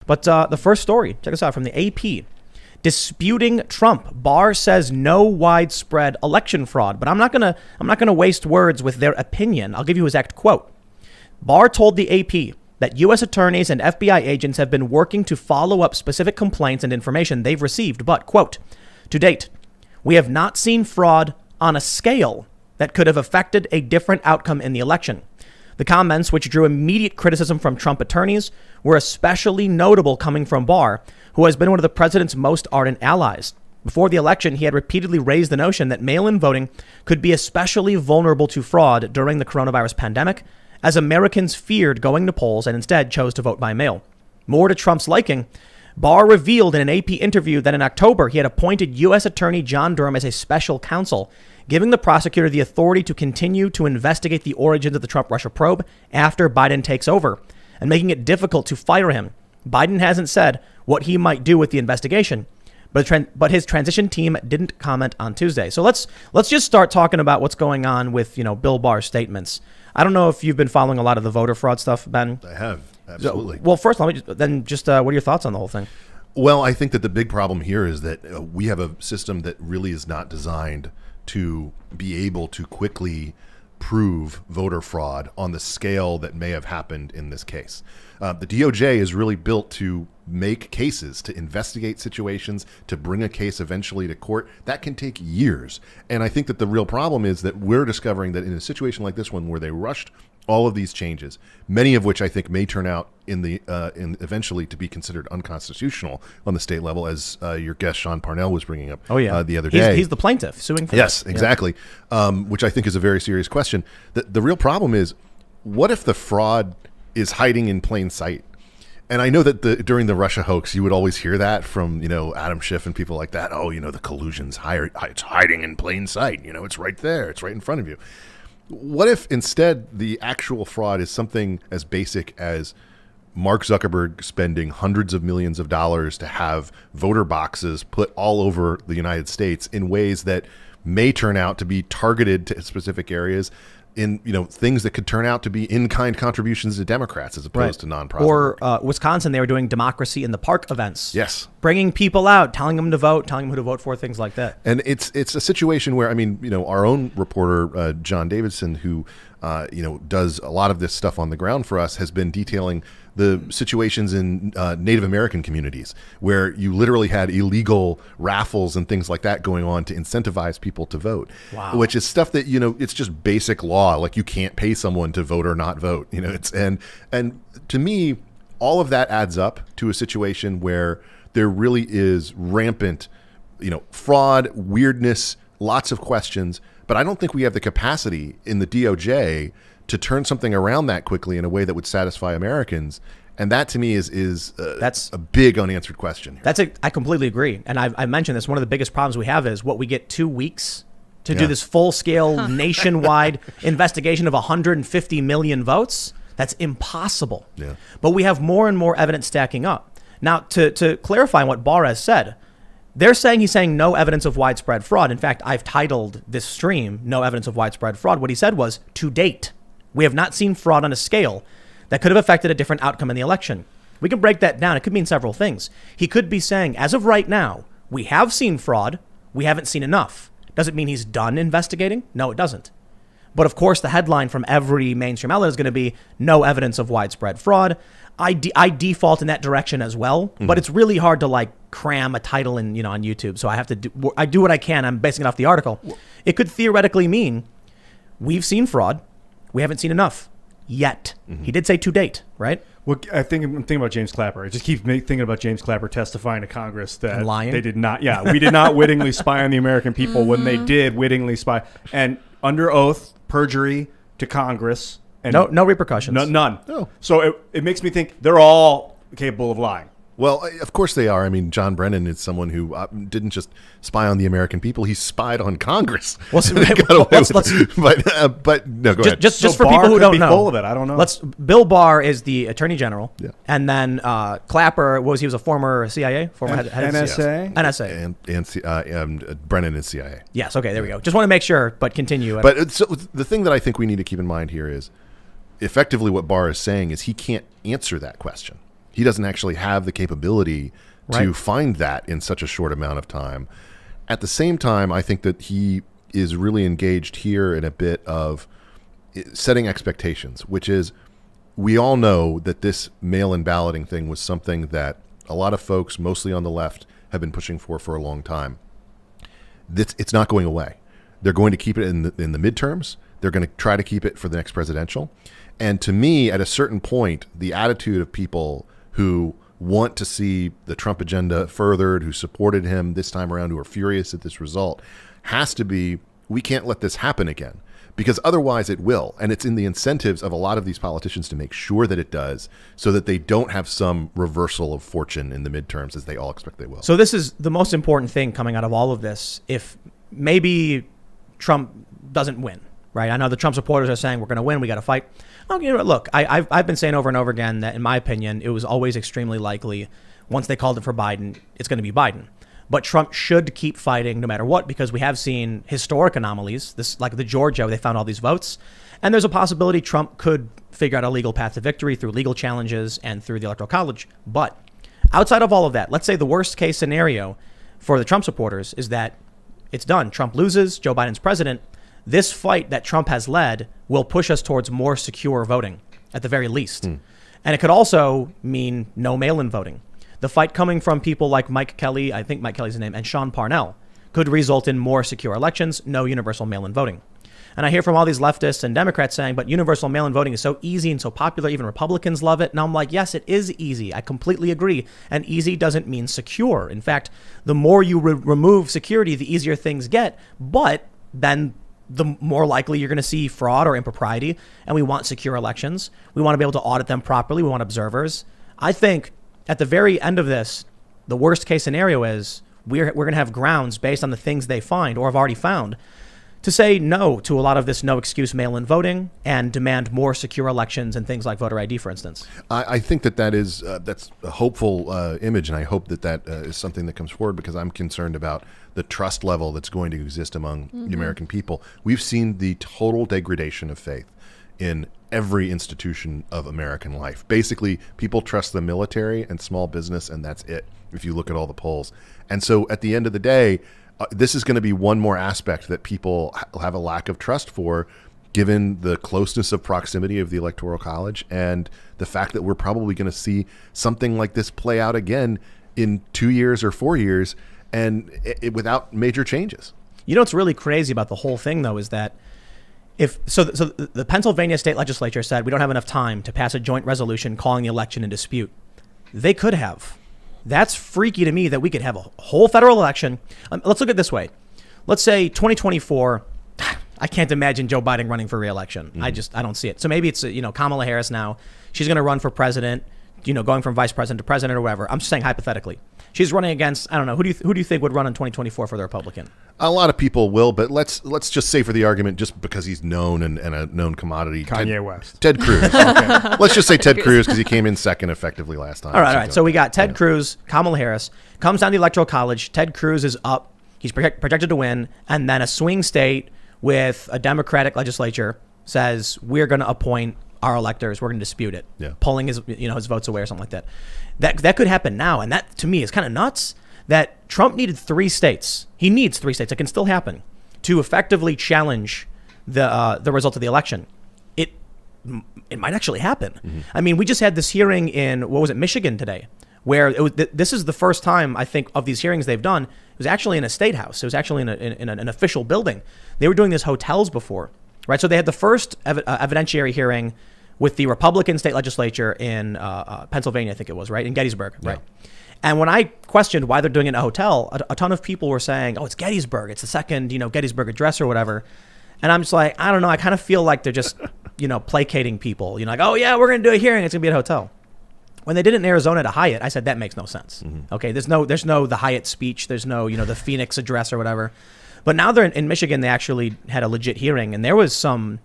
But the first story, check this out from the AP. Disputing Trump, Barr says no widespread election fraud. But I'm not gonna waste words with their opinion. I'll give you his exact quote. Barr told the AP that U.S. attorneys and FBI agents have been working to follow up specific complaints and information they've received. But, quote, to date, we have not seen fraud on a scale that could have affected a different outcome in the election. The comments, which drew immediate criticism from Trump attorneys, were especially notable coming from Barr, who has been one of the president's most ardent allies. Before the election, he had repeatedly raised the notion that mail-in voting could be especially vulnerable to fraud during the coronavirus pandemic, as Americans feared going to polls and instead chose to vote by mail. More to Trump's liking, Barr revealed in an AP interview that in October he had appointed U.S. Attorney John Durham as a special counsel, giving the prosecutor the authority to continue to investigate the origins of the Trump-Russia probe after Biden takes over, and making it difficult to fire him. Biden hasn't said what he might do with the investigation, but his transition team didn't comment on Tuesday. So let's just start talking about what's going on with, Bill Barr's statements. I don't know if you've been following a lot of the voter fraud stuff, Ben. I have, absolutely. So, well, first, what are your thoughts on the whole thing? Well, I think that the big problem here is that we have a system that really is not designed to be able to quickly prove voter fraud on the scale that may have happened in this case. The DOJ is really built to make cases, to investigate situations, to bring a case eventually to court. That can take years. And I think that the real problem is that we're discovering that in a situation like this one, where they rushed all of these changes, many of which I think may turn out in eventually to be considered unconstitutional on the state level, as your guest Sean Parnell was bringing up the other day. He's the plaintiff suing for Yes, this. exactly, which I think is a very serious question. The real problem is, what if the fraud is hiding in plain sight? And I know that during the Russia hoax, you would always hear that from, Adam Schiff and people like that. Oh, the collusion's it's hiding in plain sight. It's right there. It's right in front of you. What if instead the actual fraud is something as basic as Mark Zuckerberg spending hundreds of millions of dollars to have voter boxes put all over the United States in ways that may turn out to be targeted to specific areas, in things that could turn out to be in-kind contributions to Democrats as opposed to nonprofit. Or Wisconsin, they were doing democracy in the park events. Yes, bringing people out, telling them to vote, telling them who to vote for, things like that. And it's a situation where our own reporter John Davidson, who does a lot of this stuff on the ground for us, has been detailing the situations in Native American communities where you literally had illegal raffles and things like that going on to incentivize people to vote. Wow. Which is stuff that, it's just basic law. Like, you can't pay someone to vote or not vote. And to me, all of that adds up to a situation where there really is rampant, fraud, weirdness, lots of questions. But I don't think we have the capacity in the DOJ to turn something around that quickly in a way that would satisfy Americans. And that to me is that's a big unanswered question. I completely agree. And I mentioned this. One of the biggest problems we have is what we get 2 weeks to do this full scale nationwide investigation of 150 million votes. That's impossible. Yeah. But we have more and more evidence stacking up. Now, to clarify what Barr has said, he's saying no evidence of widespread fraud. In fact, I've titled this stream, No Evidence of Widespread Fraud. What he said was, to date, we have not seen fraud on a scale that could have affected a different outcome in the election. We can break that down. It could mean several things. He could be saying, as of right now, we have seen fraud. We haven't seen enough. Does it mean he's done investigating? No, it doesn't. But of course, the headline from every mainstream outlet is going to be no evidence of widespread fraud. I default in that direction as well, but it's really hard to cram a title in, on YouTube. So I have to do what I can. I'm basing it off the article. It could theoretically mean we've seen fraud. We haven't seen enough yet. He did say to date, right? Well, I'm thinking about James Clapper. I just keep thinking about James Clapper testifying to Congress that they did not. Yeah, we did not wittingly spy on the American people when they did wittingly spy, and under oath, perjury to Congress. And no repercussions. None. No. So it makes me think they're all capable of lying. Well, of course they are. John Brennan is someone who didn't just spy on the American people; he spied on Congress. Well, but no, go ahead. Just for people who don't know, full of it. I don't know. Bill Barr is the Attorney General, yeah. And then Clapper he was a former CIA, head NSA, NSA, and Brennan is CIA. Yes. Okay. There we go. Just want to make sure, but continue. But so the thing that I think we need to keep in mind here is, effectively, what Barr is saying is he can't answer that question. He doesn't actually have the capability to Right. find that in such a short amount of time. At the same time, I think that he is really engaged here in a bit of setting expectations, which is, we all know that this mail-in balloting thing was something that a lot of folks, mostly on the left, have been pushing for a long time. It's not going away. They're going to keep it in the midterms. They're going to try to keep it for the next presidential. And to me, at a certain point, the attitude of people who want to see the Trump agenda furthered, who supported him this time around, who are furious at this result, has to be, we can't let this happen again, because otherwise it will. And it's in the incentives of a lot of these politicians to make sure that it does, so that they don't have some reversal of fortune in the midterms, as they all expect they will. So this is the most important thing coming out of all of this. If maybe Trump doesn't win, right? I know the Trump supporters are saying we're going to win, we got to fight. Okay, look, I've been saying over and over again that, in my opinion, it was always extremely likely, once they called it for Biden, it's going to be Biden. But Trump should keep fighting no matter what, because we have seen historic anomalies, this like the Georgia, where they found all these votes. And there's a possibility Trump could figure out a legal path to victory through legal challenges and through the Electoral College. But outside of all of that, let's say the worst case scenario for the Trump supporters is that it's done. Trump loses, Joe Biden's president. This fight that Trump has led will push us towards more secure voting, at the very least. And it could also mean no mail-in voting. The fight coming from people like Mike Kelly, I think Mike Kelly's the name, and Sean Parnell could result in more secure elections, no universal mail-in voting. And I hear from all these leftists and Democrats saying, but universal mail-in voting is so easy and so popular, even Republicans love it. And I'm like, yes, it is easy. I completely agree. And easy doesn't mean secure. In fact, the more you remove security, the easier things get. But then the more likely you're going to see fraud or impropriety. And we want secure elections. We want to be able to audit them properly. We want observers. I think at the very end of this, the worst case scenario is we're going to have grounds based on the things they find or have already found to say no to a lot of this no excuse mail-in voting and demand more secure elections and things like voter ID, for instance. I think that is that's a hopeful image, and I hope that is something that comes forward, because I'm concerned about the trust level that's going to exist among the American people. We've seen the total degradation of faith in every institution of American life. Basically, people trust the military and small business, and that's it, if you look at all the polls. And so at the end of the day, this is going to be one more aspect that people have a lack of trust for, given the closeness of proximity of the Electoral College and the fact that we're probably going to see something like this play out again in 2 years or 4 years, and without major changes. You know what's really crazy about the whole thing, though, is that so the Pennsylvania state legislature said we don't have enough time to pass a joint resolution calling the election in dispute. They could have. That's freaky to me that we could have a whole federal election. Let's look at it this way. Let's say 2024. I can't imagine Joe Biden running for re-election. I don't see it. So maybe it's Kamala Harris now. She's going to run for president. Going from vice president to president or whatever. I'm just saying hypothetically. She's running against, I don't know, who do you think would run in 2024 for the Republican? A lot of people will, but let's just say, for the argument, just because he's known and a known commodity, Kanye West. Ted Cruz. Okay. Let's just say Ted Cruz, because he came in second effectively last time. All right. So we got Ted Cruz, Kamala Harris, comes down the Electoral College. Ted Cruz is up. He's projected to win. And then a swing state with a Democratic legislature says, we're going to appoint our electors, we're going to dispute it, pulling his votes away or something like that. That could happen now, and that to me is kind of nuts. That Trump needed 3 states. He needs 3 states. It can still happen to effectively challenge the result of the election. It might actually happen. I mean, we just had this hearing in Michigan today, where this is the first time I think of these hearings they've done. It was actually in a state house. It was actually in an official building. They were doing this hotels before. Right, so they had the first evidentiary hearing with the Republican state legislature in Pennsylvania, I think it was, right, in Gettysburg, right? And when I questioned why they're doing it in a hotel, a ton of people were saying, "Oh, it's Gettysburg. It's the second, Gettysburg Address or whatever." And I'm just like, I don't know. I kind of feel like they're just, placating people. Like, oh yeah, we're going to do a hearing. It's going to be at a hotel. When they did it in Arizona at a Hyatt, I said that makes no sense. Okay, there's no the Hyatt speech. There's no the Phoenix Address or whatever. But now they're in Michigan. They actually had a legit hearing, and there was some.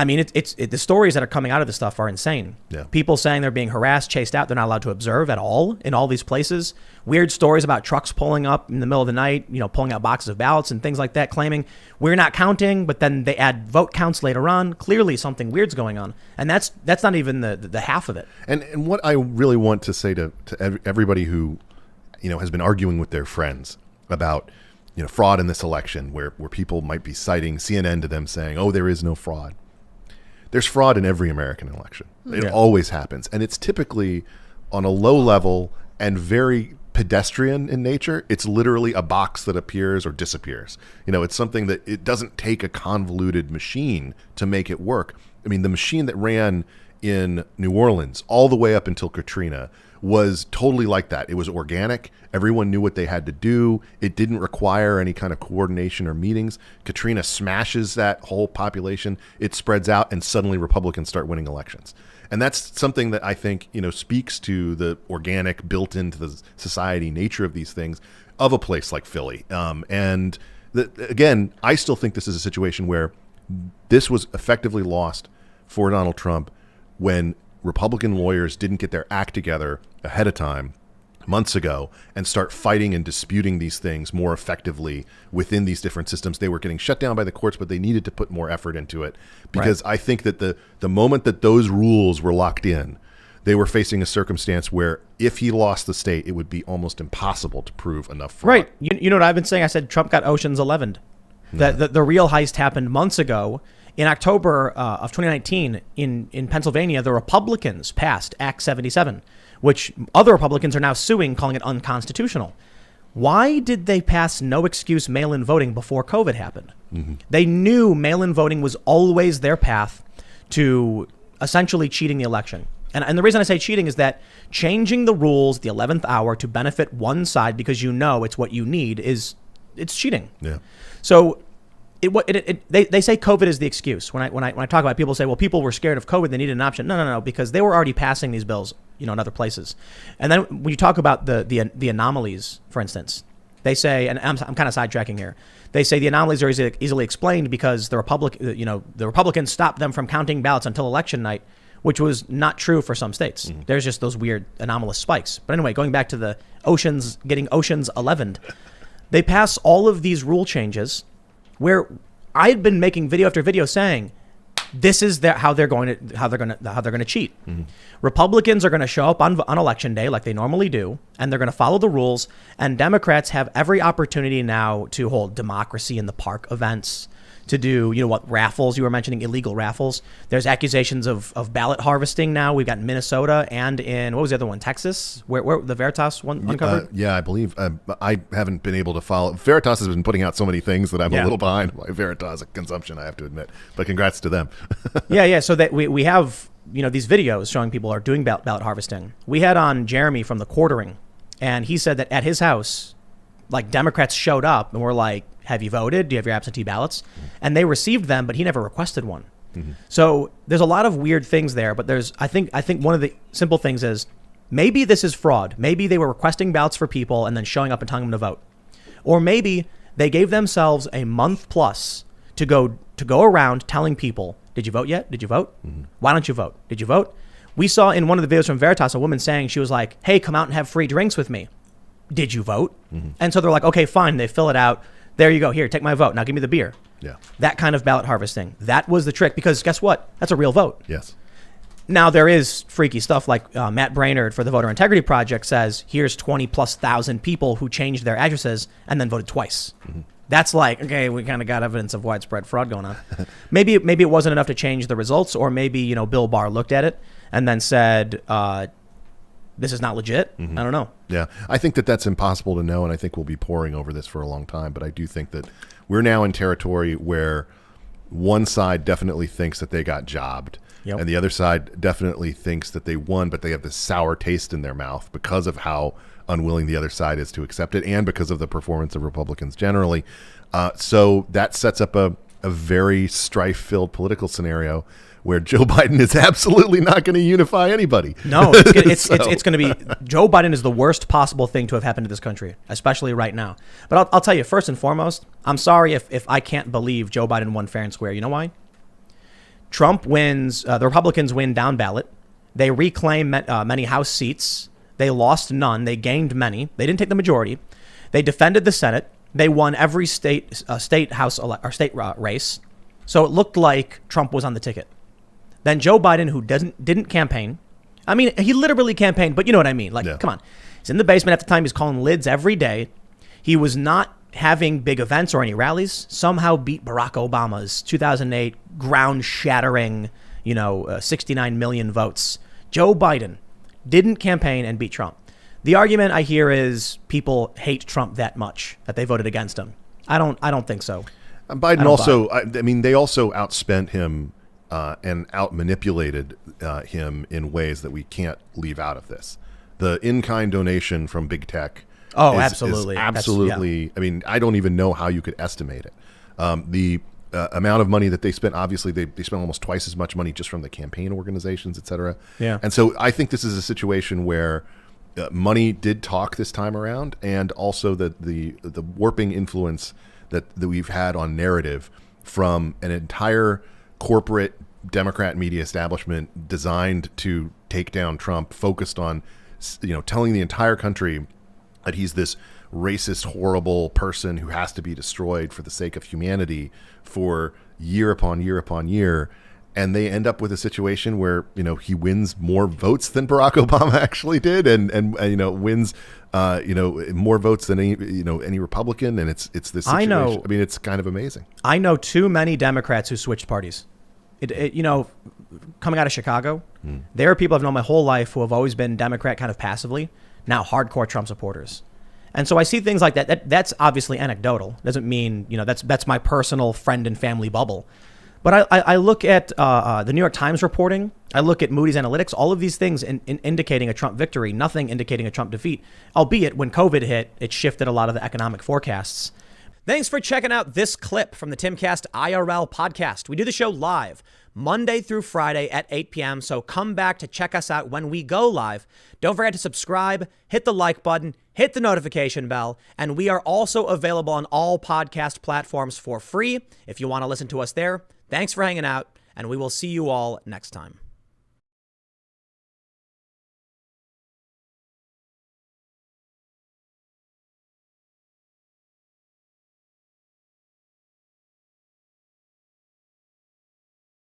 I mean, the stories that are coming out of this stuff are insane. Yeah. People saying they're being harassed, chased out. They're not allowed to observe at all in all these places. Weird stories about trucks pulling up in the middle of the night, pulling out boxes of ballots and things like that, claiming we're not counting, but then they add vote counts later on. Clearly something weird's going on. And that's not even the half of it. And what I really want to say to everybody who, has been arguing with their friends about, fraud in this election, where people might be citing CNN to them saying, oh, there is no fraud. There's fraud in every American election. It always happens. And it's typically on a low level and very pedestrian in nature. It's literally a box that appears or disappears. It's something that it doesn't take a convoluted machine to make it work. I mean, the machine that ran in New Orleans all the way up until Katrina was totally like that. It was organic. Everyone knew what they had to do. It didn't require any kind of coordination or meetings. Katrina smashes that whole population. It spreads out, and suddenly Republicans start winning elections. And that's something that I think, speaks to the organic, built into the society nature of these things of a place like Philly. Again, I still think this is a situation where this was effectively lost for Donald Trump when Republican lawyers didn't get their act together ahead of time months ago and start fighting and disputing these things more effectively within these different systems. They were getting shut down by the courts, but they needed to put more effort into it because I think that the moment that those rules were locked in, they were facing a circumstance where if he lost the state, it would be almost impossible to prove enough fraud. Right. You know what I've been saying? I said Trump got Ocean's 11. The real heist happened months ago. In October of 2019, in Pennsylvania, the Republicans passed Act 77, which other Republicans are now suing, calling it unconstitutional. Why did they pass no excuse mail-in voting before COVID happened? Mm-hmm. They knew mail-in voting was always their path to essentially cheating the election. And the reason I say cheating is that changing the rules at the 11th hour to benefit one side because it's what you need it's cheating. Yeah. So they say COVID is the excuse. When I talk about it, people say, well, people were scared of COVID, they needed an option. No, because they were already passing these bills, in other places. And then when you talk about the anomalies, for instance, they say, and I'm kind of sidetracking here. They say the anomalies are easily explained because the Republicans stopped them from counting ballots until election night, which was not true for some states. Mm-hmm. There's just those weird anomalous spikes. But anyway, going back to the getting Ocean's 11, they pass all of these rule changes where I had been making video after video saying, this is how they're going to cheat. Mm-hmm. Republicans are going to show up on election day like they normally do, and they're going to follow the rules. And Democrats have every opportunity now to hold democracy in the park events, to do, raffles. You were mentioning illegal raffles. There's accusations of ballot harvesting now. We've got in Minnesota and in, what was the other one, Texas, where the Veritas one uncovered? Yeah, I believe. I haven't been able to follow. Veritas has been putting out so many things that I'm a little behind my Veritas consumption, I have to admit. But congrats to them. Yeah. So that we have, these videos showing people are doing ballot harvesting. We had on Jeremy from the Quartering, and he said that at his house, like Democrats showed up and were like, have you voted? Do you have your absentee ballots? And they received them, but he never requested one. Mm-hmm. So there's a lot of weird things there, but I think one of the simple things is maybe this is fraud. Maybe they were requesting ballots for people and then showing up and telling them to vote. Or maybe they gave themselves a month plus to go around telling people, did you vote yet? Did you vote? Mm-hmm. Why don't you vote? Did you vote? We saw in one of the videos from Veritas, a woman saying, she was like, hey, come out and have free drinks with me. Did you vote? Mm-hmm. And so they're like, okay, fine. They fill it out. There you go. Here, take my vote. Now give me the beer. Yeah. That kind of ballot harvesting. That was the trick because guess what? That's a real vote. Yes. Now there is freaky stuff like Matt Brainerd for the Voter Integrity Project says, here's 20,000+ people who changed their addresses and then voted twice. Mm-hmm. That's like, okay, we kind of got evidence of widespread fraud going on. Maybe it wasn't enough to change the results, or maybe, Bill Barr looked at it and then said, this is not legit. Mm-hmm. I don't know. Yeah, I think that's impossible to know, and I think we'll be poring over this for a long time. But I do think that we're now in territory where one side definitely thinks that they got jobbed, and the other side definitely thinks that they won, but they have this sour taste in their mouth because of how unwilling the other side is to accept it, and because of the performance of Republicans generally. So that sets up a very strife-filled political scenario where Joe Biden is absolutely not going to unify anybody. No, it's going to be, Joe Biden is the worst possible thing to have happened to this country, especially right now. But I'll tell you, first and foremost, I'm sorry if I can't believe Joe Biden won fair and square. You know why? Trump wins, the Republicans win down ballot. They reclaim many House seats. They lost none. They gained many. They didn't take the majority. They defended the Senate. They won every state race. So it looked like Trump was on the ticket. Then Joe Biden, who didn't campaign. I mean, he literally campaigned, but you know what I mean. Like, come on. He's in the basement at the time. He's calling lids every day. He was not having big events or any rallies. Somehow beat Barack Obama's 2008 ground-shattering, 69 million votes. Joe Biden didn't campaign and beat Trump. The argument I hear is people hate Trump that much that they voted against him. I don't think so. Biden also, I mean, they also outspent him and outmanipulated him in ways that we can't leave out of this. The in-kind donation from big tech. Oh, absolutely. Absolutely. I mean, I don't even know how you could estimate it. The amount of money that they spent, obviously, they spent almost twice as much money just from the campaign organizations, et cetera. Yeah. And so I think this is a situation where money did talk this time around, and also the warping influence that we've had on narrative from an entire corporate Democrat media establishment designed to take down Trump, focused on, telling the entire country that he's this racist, horrible person who has to be destroyed for the sake of humanity for year upon year upon year. And they end up with a situation where, he wins more votes than Barack Obama actually did, and wins, more votes than any Republican. And it's this situation. I know. I mean, it's kind of amazing. I know too many Democrats who switched parties. Coming out of Chicago, there are people I've known my whole life who have always been Democrat kind of passively, now hardcore Trump supporters. And so I see things like that. That's obviously anecdotal. Doesn't mean, that's my personal friend and family bubble. But I look at the New York Times reporting. I look at Moody's Analytics, all of these things in indicating a Trump victory, nothing indicating a Trump defeat, albeit when COVID hit, it shifted a lot of the economic forecasts. Thanks for checking out this clip from the Timcast IRL podcast. We do the show live Monday through Friday at 8 p.m. So come back to check us out when we go live. Don't forget to subscribe, hit the like button, hit the notification bell, and we are also available on all podcast platforms for free if you want to listen to us there. Thanks for hanging out, and we will see you all next time.